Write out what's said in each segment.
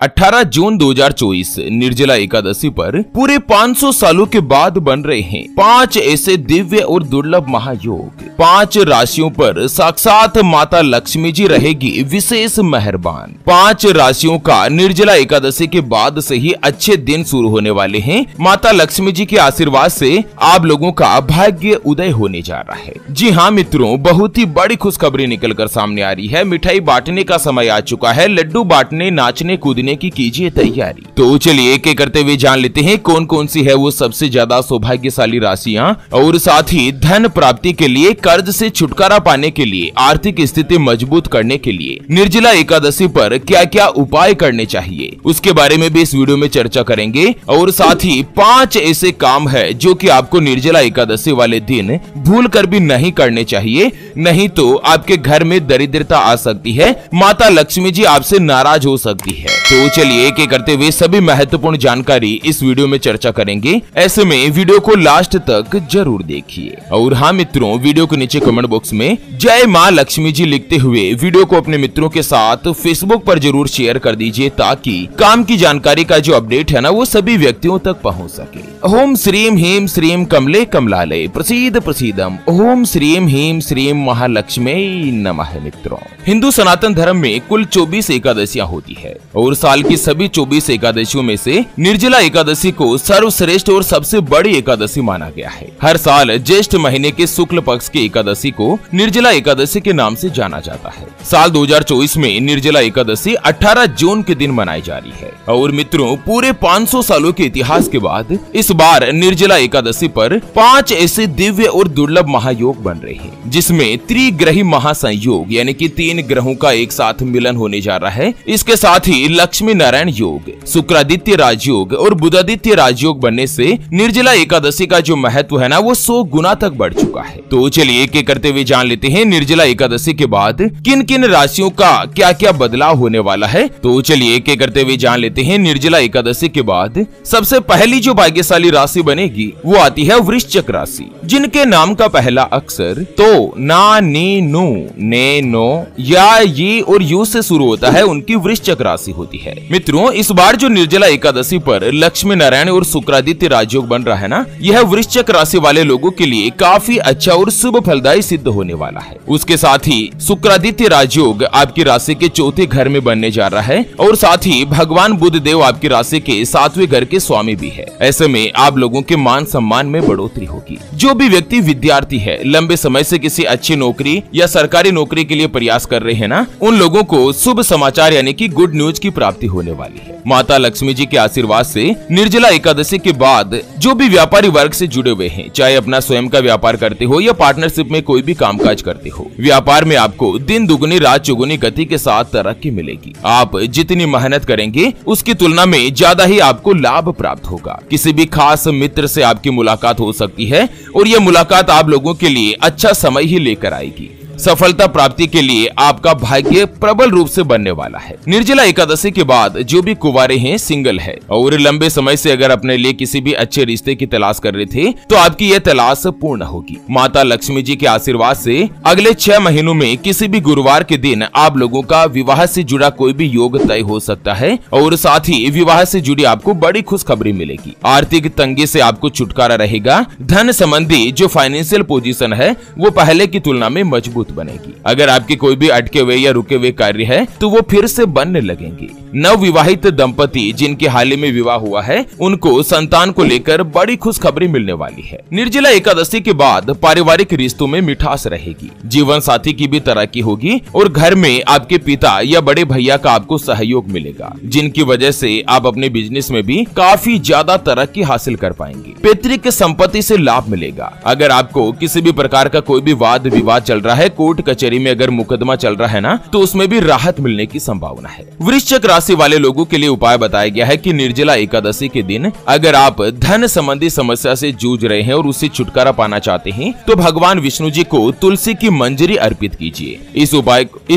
18 जून 2024 निर्जला एकादशी पर पूरे 500 सालों के बाद बन रहे हैं 5 ऐसे दिव्य और दुर्लभ महायोग। 5 राशियों पर साक्षात माता लक्ष्मी जी रहेगी विशेष मेहरबान। 5 राशियों का निर्जला एकादशी के बाद से ही अच्छे दिन शुरू होने वाले हैं। माता लक्ष्मी जी के आशीर्वाद से आप लोगों का भाग्य उदय होने जा रहा है। जी हाँ मित्रों, बहुत ही बड़ी खुशखबरी निकल कर सामने आ रही है। मिठाई बांटने का समय आ चुका है। लड्डू बांटने, नाचने कूदने की कीजिए तैयारी। तो चलिए एक एक करते हुए जान लेते हैं कौन कौन सी है वो सबसे ज्यादा सौभाग्यशाली राशियां, और साथ ही धन प्राप्ति के लिए, कर्ज से छुटकारा पाने के लिए, आर्थिक स्थिति मजबूत करने के लिए निर्जला एकादशी पर क्या क्या उपाय करने चाहिए, उसके बारे में भी इस वीडियो में चर्चा करेंगे। और साथ ही 5 ऐसे काम है जो कि आपको निर्जला एकादशी वाले दिन भूल कर भी नहीं करने चाहिए, नहीं तो आपके घर में दरिद्रता आ सकती है, माता लक्ष्मी जी आपसे नाराज हो सकती है। तो चलिए एक एक करते हुए सभी महत्वपूर्ण जानकारी इस वीडियो में चर्चा करेंगे। ऐसे में वीडियो को लास्ट तक जरूर देखिए। और हाँ मित्रों, वीडियो के नीचे कमेंट बॉक्स में जय माँ लक्ष्मी जी लिखते हुए वीडियो को अपने मित्रों के साथ फेसबुक पर जरूर शेयर कर दीजिए, ताकि काम की जानकारी का जो अपडेट है ना वो सभी व्यक्तियों तक पहुँच सके। ओम श्रीम ह्रीम श्रीम कमले कमलालय प्रसीद प्रसीदम। ओम श्रीम ह्रीम श्रीम महालक्ष्मी नमः। मित्रों, हिंदू सनातन धर्म में कुल 24 एकादशियां होती है और साल की सभी 24 एकादशियों में से निर्जला एकादशी को सर्वश्रेष्ठ और सबसे बड़ी एकादशी माना गया है। हर साल ज्येष्ठ महीने के शुक्ल पक्ष की एकादशी को निर्जला एकादशी के नाम से जाना जाता है। साल 2024 में निर्जला एकादशी 18 जून के दिन मनाई जा रही है। और मित्रों, पूरे 500 सालों के इतिहास के बाद इस बार निर्जला एकादशी पर 5 ऐसे दिव्य और दुर्लभ महायोग बन रहे हैं, जिसमें त्रिग्रही महासंयोग यानी कि 3 ग्रहों का एक साथ मिलन होने जा रहा है। इसके साथ ही लक्ष्मी नारायण योग, शुक्रादित्य राजयोग और बुधादित्य राजयोग बनने से निर्जला एकादशी का जो महत्व है ना वो 100 गुना तक बढ़ चुका है। तो चलिए एक एक करते हुए जान लेते हैं निर्जला एकादशी के बाद किन किन राशियों का क्या क्या बदलाव होने वाला है। तो चलिए एक एक करते हुए जान लेते हैं निर्जला एकादशी के बाद सबसे पहली जो भाग्यशाली राशि बनेगी वो आती है वृश्चिक राशि, जिनके नाम का पहला अक्षर तो, ना, नी, नु, ने, नो या ये और यू से शुरू होता है, उनकी वृश्चिक राशि होती है। मित्रों, इस बार जो निर्जला एकादशी पर लक्ष्मी नारायण और शुक्रादित्य राजयोग बन रहा है ना, यह वृश्चिक राशि वाले लोगों के लिए काफी अच्छा और शुभ फलदायी सिद्ध होने वाला है। उसके साथ ही शुक्रादित्य राजयोग आपकी राशि के 4थे घर में बनने जा रहा है, और साथ ही भगवान बुध देव आपकी राशि के 7वें घर के स्वामी भी है। ऐसे में आप लोगों के मान सम्मान में बढ़ोतरी होगी। जो भी व्यक्ति विद्यार्थी है, लंबे समय से किसी अच्छी नौकरी या सरकारी नौकरी के लिए प्रयास कर रहे हैं ना, उन लोगों को शुभ समाचार यानी कि गुड न्यूज की प्राप्ति होने वाली है। माता लक्ष्मी जी के आशीर्वाद से निर्जला एकादशी के बाद जो भी व्यापारी वर्ग से जुड़े हुए हैं, चाहे अपना स्वयं का व्यापार करते हो या पार्टनरशिप में कोई भी कामकाज करते हो, व्यापार में आपको दिन दुगनी रात चौगुनी गति के साथ तरक्की मिलेगी। आप जितनी मेहनत करेंगे उसकी तुलना में ज्यादा ही आपको लाभ प्राप्त होगा। किसी भी खास मित्र से आपकी मुलाकात हो सकती है और यह मुलाकात आप लोगों के लिए अच्छा समय ही लेकर आएगी। सफलता प्राप्ति के लिए आपका भाग्य प्रबल रूप से बनने वाला है। निर्जला एकादशी के बाद जो भी कुंवारे हैं, सिंगल है और लंबे समय से अगर अपने लिए किसी भी अच्छे रिश्ते की तलाश कर रहे थे, तो आपकी यह तलाश पूर्ण होगी। माता लक्ष्मी जी के आशीर्वाद से अगले 6 महीनों में किसी भी गुरुवार के दिन आप लोगों का विवाह से जुड़ा कोई भी योग तय हो सकता है, और साथ ही विवाह से जुड़ी आपको बड़ी खुशखबरी मिलेगी। आर्थिक तंगी से आपको छुटकारा रहेगा। धन संबंधी जो फाइनेंशियल पोजीशन है वो पहले की तुलना में मजबूत बनेगी। अगर आपके कोई भी अटके हुए या रुके हुए कार्य है तो वो फिर से बनने लगेंगे। नव विवाहित दंपति जिनके हाल ही में विवाह हुआ है, उनको संतान को लेकर बड़ी खुशखबरी मिलने वाली है। निर्जला एकादशी के बाद पारिवारिक रिश्तों में मिठास रहेगी, जीवन साथी की भी तरक्की होगी, और घर में आपके पिता या बड़े भैया का आपको सहयोग मिलेगा, जिनकी वजह से आप अपने बिजनेस में भी काफी ज्यादा तरक्की हासिल कर पाएंगे। पैतृक संपत्ति से लाभ मिलेगा। अगर आपको किसी भी प्रकार का कोई भी वाद विवाद चल रहा है, कोर्ट कचहरी में अगर मुकदमा चल रहा है ना, तो उसमें भी राहत मिलने की संभावना है। वृश्चिक राशि वाले लोगों के लिए उपाय बताया गया है कि निर्जला एकादशी के दिन अगर आप धन संबंधी समस्या से जूझ रहे हैं और उससे छुटकारा पाना चाहते हैं, तो भगवान विष्णु जी को तुलसी की मंजरी अर्पित कीजिए। इस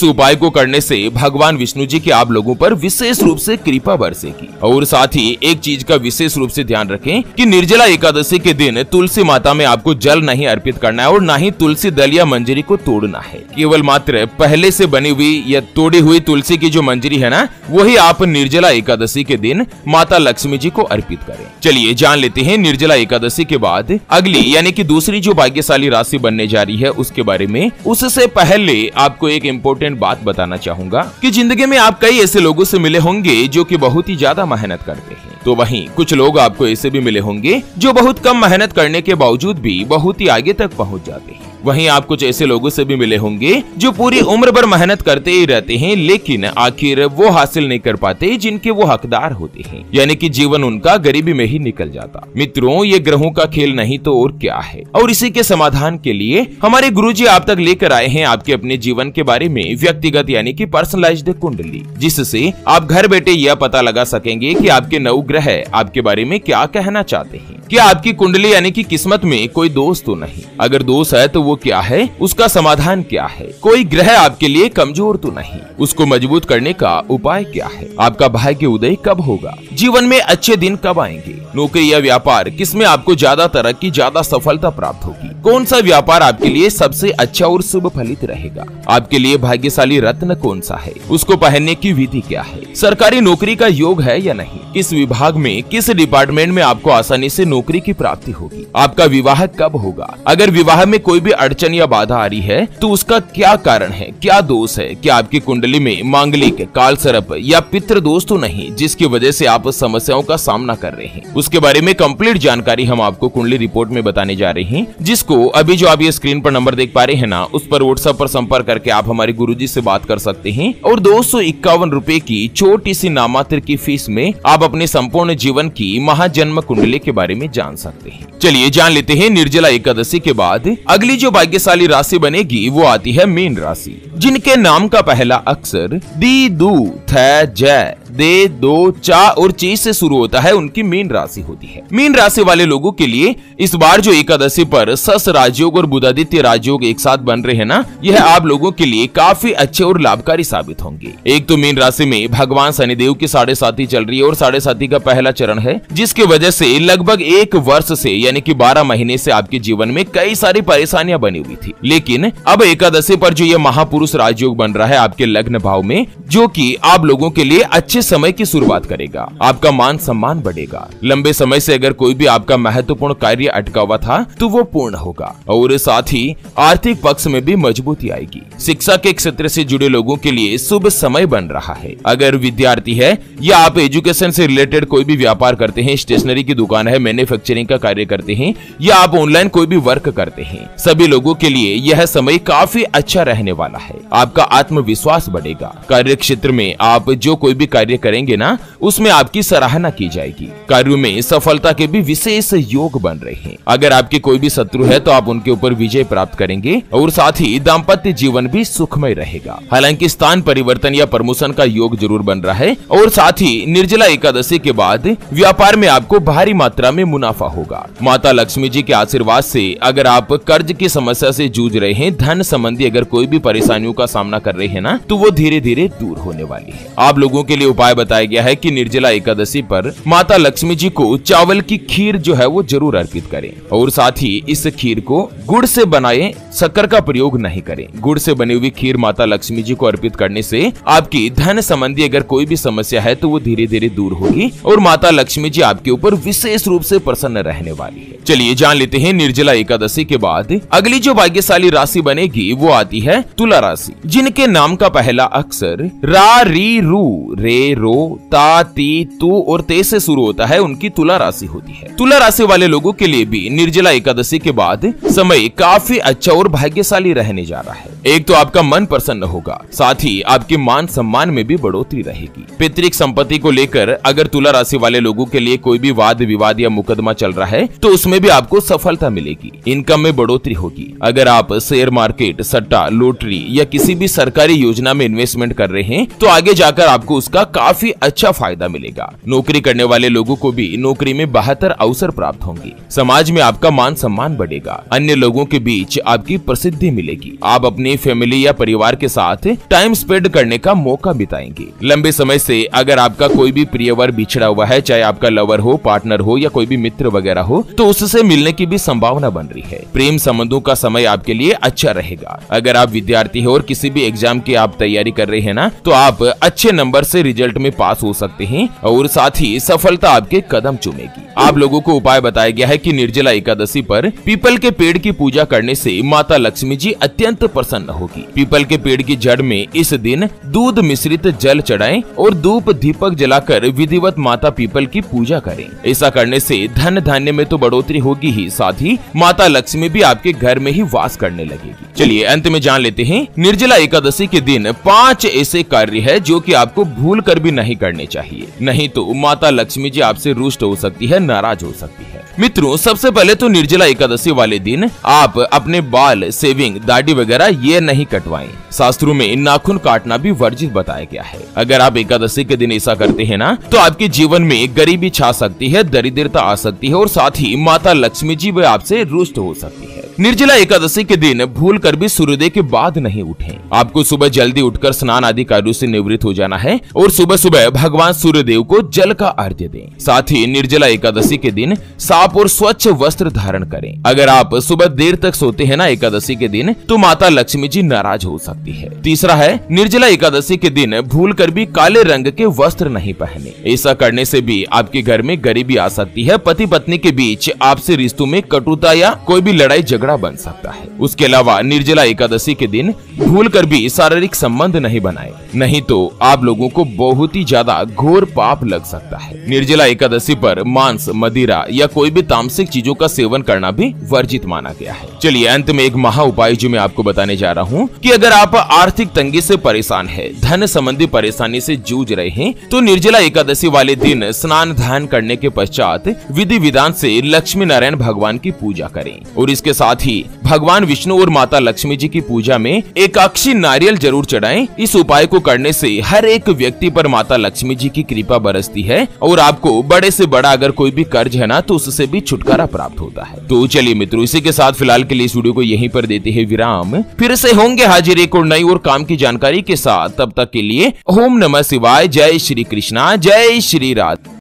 उपाय को करने से भगवान विष्णु जी की आप लोगों पर विशेष रूप से कृपा बरसेगी। और साथ ही एक चीज का विशेष रूप से ध्यान रखें कि निर्जला एकादशी के दिन तुलसी माता में आपको जल नहीं अर्पित करना है और ना ही तुलसी दल या मंजरी को तोड़ना तोड़ना है। केवल मात्र पहले से बनी हुई या तोड़ी हुई तुलसी की जो मंजरी है ना, वही आप निर्जला एकादशी के दिन माता लक्ष्मी जी को अर्पित करें। चलिए जान लेते हैं निर्जला एकादशी के बाद अगली यानी कि दूसरी जो भाग्यशाली राशि बनने जा रही है उसके बारे में। उससे पहले आपको एक इम्पोर्टेंट बात बताना चाहूंगा कि जिंदगी में आप कई ऐसे लोगों से मिले होंगे जो कि बहुत ही ज्यादा मेहनत करते हैं, तो वहीं कुछ लोग आपको ऐसे भी मिले होंगे जो बहुत कम मेहनत करने के बावजूद भी बहुत ही आगे तक पहुंच जाते हैं। वहीं आप कुछ ऐसे लोगों से भी मिले होंगे जो पूरी उम्र भर मेहनत करते ही रहते हैं, लेकिन आखिर वो हासिल नहीं कर पाते जिनके वो हकदार होते हैं, यानी कि जीवन उनका गरीबी में ही निकल जाता। मित्रों, ये ग्रहों का खेल नहीं तो और क्या है। और इसी के समाधान के लिए हमारे गुरुजी आप तक लेकर आए हैं आपके अपने जीवन के बारे में व्यक्तिगत यानी कि पर्सनलाइज्ड कुंडली, जिससे आप घर बैठे यह पता लगा सकेंगे कि आपके नौ ग्रह आपके बारे में क्या कहना चाहते हैं। क्या आपकी कुंडली यानी कि किस्मत में कोई दोष तो नहीं? अगर दोष है तो वो क्या है, उसका समाधान क्या है? कोई ग्रह आपके लिए कमजोर तो नहीं, उसको मजबूत करने का उपाय क्या है? आपका भाग्य उदय कब होगा? जीवन में अच्छे दिन कब आएंगे? नौकरी या व्यापार, किसमें आपको ज्यादा तरक्की, ज्यादा सफलता प्राप्त होगी? कौन सा व्यापार आपके लिए सबसे अच्छा और शुभ फलित रहेगा? आपके लिए भाग्यशाली रत्न कौन सा है? उसको पहनने की विधि क्या है? सरकारी नौकरी का योग है या नहीं? किस विभाग में, किस डिपार्टमेंट में आपको आसानी से नौकरी की प्राप्ति होगी? आपका विवाह कब होगा? अगर विवाह में कोई भी अड़चन या बाधा आ रही है तो उसका क्या कारण है, क्या दोष है? क्या आपकी कुंडली में मांगलिक, काल सर्प या पितृ दोष तो नहीं जिसकी वजह से आप समस्याओं का सामना कर रहे हैं? उसके बारे में कंप्लीट जानकारी हम आपको कुंडली रिपोर्ट में बताने जा रहे हैं, जिसको अभी जो आप ये स्क्रीन पर नंबर देख पा रहे हैं ना, उस पर व्हाट्सएप पर संपर्क करके आप हमारे गुरुजी से बात कर सकते हैं और 251 रुपए की छोटी सी नामात्र की फीस में आप अपने संपूर्ण जीवन की महाजन्म कुंडली के बारे में जान सकते हैं। चलिए जान लेते हैं निर्जला एकादशी के बाद अगली जो भाग्यशाली राशि बनेगी वो आती है मीन राशि, जिनके नाम का पहला अक्षर दी, दू, थ, जय, दे, दो, चा और ची से शुरू होता है, उनकी मीन राशि होती है। मीन राशि वाले लोगों के लिए इस बार जो एकादशी पर सस राजयोग और बुधादित्य राजयोग एक साथ बन रहे हैं ना, यह आप लोगों के लिए काफी अच्छे और लाभकारी साबित होंगे। एक तो मीन राशि में भगवान शनिदेव की 7.5 चल रही है और 7.5 का पहला चरण है, जिसकी वजह से लगभग 1 वर्ष से यानी कि 12 महीने से आपके जीवन में कई सारी परेशानियां बनी हुई थी। लेकिन अब एकादशी पर जो ये महापुरुष राजयोग बन रहा है आपके लग्न भाव में, जो कि आप लोगों के लिए अच्छे समय की शुरुआत करेगा। आपका मान सम्मान बढ़ेगा। लंबे समय से अगर कोई भी आपका महत्वपूर्ण कार्य अटका हुआ था तो वो पूर्ण होगा और साथ ही आर्थिक पक्ष में भी मजबूती आएगी। शिक्षा के क्षेत्र से जुड़े लोगों के लिए शुभ समय बन रहा है। अगर विद्यार्थी है या आप एजुकेशन से रिलेटेड कोई भी व्यापार करते हैं, स्टेशनरी की दुकान है, मैन्युफैक्चरिंग का कार्य करते हैं या आप ऑनलाइन कोई भी वर्क करते हैं, सभी लोगों के लिए यह समय काफी अच्छा रहने वाला है। आपका आत्मविश्वास बढ़ेगा। कार्य क्षेत्र में आप जो कोई भी कार्य करेंगे ना, उसमें आपकी सराहना की जाएगी। कार्यों में सफलता के भी विशेष योग बन रहे हैं। अगर आपके कोई भी शत्रु है तो आप उनके ऊपर विजय प्राप्त करेंगे और साथ ही दाम्पत्य जीवन भी सुखमय रहेगा। हालांकि स्थान परिवर्तन या प्रमोशन का योग जरूर बन रहा है और साथ ही निर्जला एकादशी के बाद व्यापार में आपको भारी मात्रा में मुनाफा होगा। माता लक्ष्मी जी के आशीर्वाद से अगर आप कर्ज की समस्या से जूझ रहे हैं, धन संबंधी अगर कोई भी परेशानियों का सामना कर रहे हैं ना, तो वो धीरे धीरे दूर होने वाली है। आप लोगों के लिए उपाय बताया गया है कि निर्जला एकादशी पर माता लक्ष्मी जी को चावल की खीर जो है वो जरूर अर्पित करें और साथ ही इस खीर को गुड़ से बनाए, शक्कर का प्रयोग नहीं करें। गुड़ से बनी हुई खीर माता लक्ष्मी जी को अर्पित करने से आपकी धन संबंधी अगर कोई भी समस्या है तो वो धीरे धीरे दूर होगी और माता लक्ष्मी जी आपके ऊपर विशेष रूप से प्रसन्न रहने वाली है। चलिए जान लेते हैं निर्जला एकादशी के बाद अगली जो भाग्यशाली राशि बनेगी वो आती है तुला राशि, जिनके नाम का पहला अक्षर रा, री, रू, रे, रो, ता, ती, तू और ते से शुरू होता है, उनकी तुला राशि होती है। तुला राशि वाले लोगों के लिए भी निर्जला एकादशी के बाद समय काफी अच्छा और भाग्यशाली रहने जा रहा है। एक तो आपका मन प्रसन्न होगा, साथ ही आपके मान सम्मान में भी बढ़ोतरी रहेगी। पैतृक संपत्ति को लेकर अगर तुला राशि वाले लोगों के लिए कोई भी वाद विवाद या मुकदमा चल रहा है तो उसमें भी आपको सफलता मिलेगी। इनकम में बढ़ोतरी होगी। अगर आप शेयर मार्केट, सट्टा, लॉटरी या किसी भी सरकारी योजना में इन्वेस्टमेंट कर रहे हैं तो आगे जाकर आपको उसका काफी अच्छा फायदा मिलेगा। नौकरी करने वाले लोगों को भी नौकरी में बेहतर अवसर प्राप्त होंगे। समाज में आपका मान सम्मान बढ़ेगा। अन्य लोगों के बीच आपकी प्रसिद्धि मिलेगी। आप अपनी फैमिली या परिवार के साथ टाइम स्पेंड करने का मौका बिताएंगे। लंबे समय से अगर आपका कोई भी प्रियवर बिछड़ा हुआ है, चाहे आपका लवर हो, पार्टनर हो या कोई भी मित्र वगैरह हो, तो उससे मिलने की भी संभावना बन रही है। प्रेम संबंधों का समय आपके लिए अच्छा रहेगा। अगर आप विद्यार्थी हो और किसी भी एग्जाम की आप तैयारी कर रहे हैं ना, तो आप अच्छे नंबर से रिजल्ट में पास हो सकते हैं और साथ ही सफलता आपके कदम चूमेगी। आप लोगों को उपाय बताया गया है कि निर्जला एकादशी पर पीपल के पेड़ की पूजा करने से माता लक्ष्मी जी अत्यंत प्रसन्न होगी। पीपल के पेड़ की जड़ में इस दिन दूध मिश्रित जल चढ़ाएं और धूप दीपक जलाकर विधिवत माता पीपल की पूजा करें। ऐसा करने से धन धान्य में तो बढ़ोतरी होगी ही, साथ ही माता लक्ष्मी भी आपके घर में ही वास करने लगेगी। चलिए अंत में जान लेते हैं निर्जला एकादशी के दिन 5 ऐसे कार्य है जो कि आपको भूल कर भी नहीं करने चाहिए, नहीं तो माता लक्ष्मी जी आपसे रुष्ट हो सकती है, नाराज हो सकती है। मित्रों, सबसे पहले तो निर्जला एकादशी वाले दिन आप अपने बाल, सेविंग, दाढ़ी वगैरह ये नहीं कटवाएं। शास्त्रों में नाखून काटना भी वर्जित बताया गया है। अगर आप एकादशी के दिन ऐसा करते हैं ना, तो आपके जीवन में गरीबी छा सकती है, दरिद्रता आ सकती है और साथ ही माता लक्ष्मी जी भी आपसे रुष्ट हो सकती है। निर्जला एकादशी के दिन भूल कर भी सूर्योदय के बाद नहीं उठें। आपको सुबह जल्दी उठकर स्नान आदि कार्यों से निवृत्त हो जाना है और सुबह सुबह भगवान सूर्यदेव को जल का अर्घ्य दें। साथ ही निर्जला एकादशी के दिन साफ और स्वच्छ वस्त्र धारण करें। अगर आप सुबह देर तक सोते हैं ना एकादशी के दिन, तो माता लक्ष्मी जी नाराज हो सकती है। तीसरा है, निर्जला एकादशी के दिन भूल कर भी काले रंग के वस्त्र नहीं पहने। ऐसा करने से भी आपके घर में गरीबी आ सकती है। पति पत्नी के बीच आपसे रिश्तों में कटुता या कोई भी लड़ाई झगड़ा बन सकता है। उसके अलावा निर्जला एकादशी के दिन भूल कर भी शारीरिक संबंध नहीं बनाए, नहीं तो आप लोगों को बहुत ही ज्यादा घोर पाप लग सकता है। निर्जला एकादशी पर मांस, मदिरा या कोई भी तामसिक चीजों का सेवन करना भी वर्जित माना गया है। चलिए अंत में एक महा उपाय जो मैं आपको बताने जा रहा हूँ कि अगर आप आर्थिक तंगी से परेशान है, धन संबंधी परेशानी से जूझ रहे हैं, तो निर्जला एकादशी वाले दिन स्नान ध्यान करने के पश्चात विधि विधान से लक्ष्मी नारायण भगवान की पूजा करें और इसके साथ ही भगवान विष्णु और माता लक्ष्मी जी की पूजा में एकाक्षी नारियल जरूर चढ़ाएं। इस उपाय को करने से हर एक व्यक्ति पर माता लक्ष्मी जी की कृपा बरसती है और आपको बड़े से बड़ा अगर कोई भी कर्ज है ना, तो उससे भी छुटकारा प्राप्त होता है। तो चलिए मित्रों, इसी के साथ फिलहाल के लिए इस वीडियो को यहीं पर देते हैं विराम। फिर से होंगे हाजिर एक और नई और काम की जानकारी के साथ। तब तक के लिए ओम नमः शिवाय, जय श्री कृष्णा, जय श्री राधे।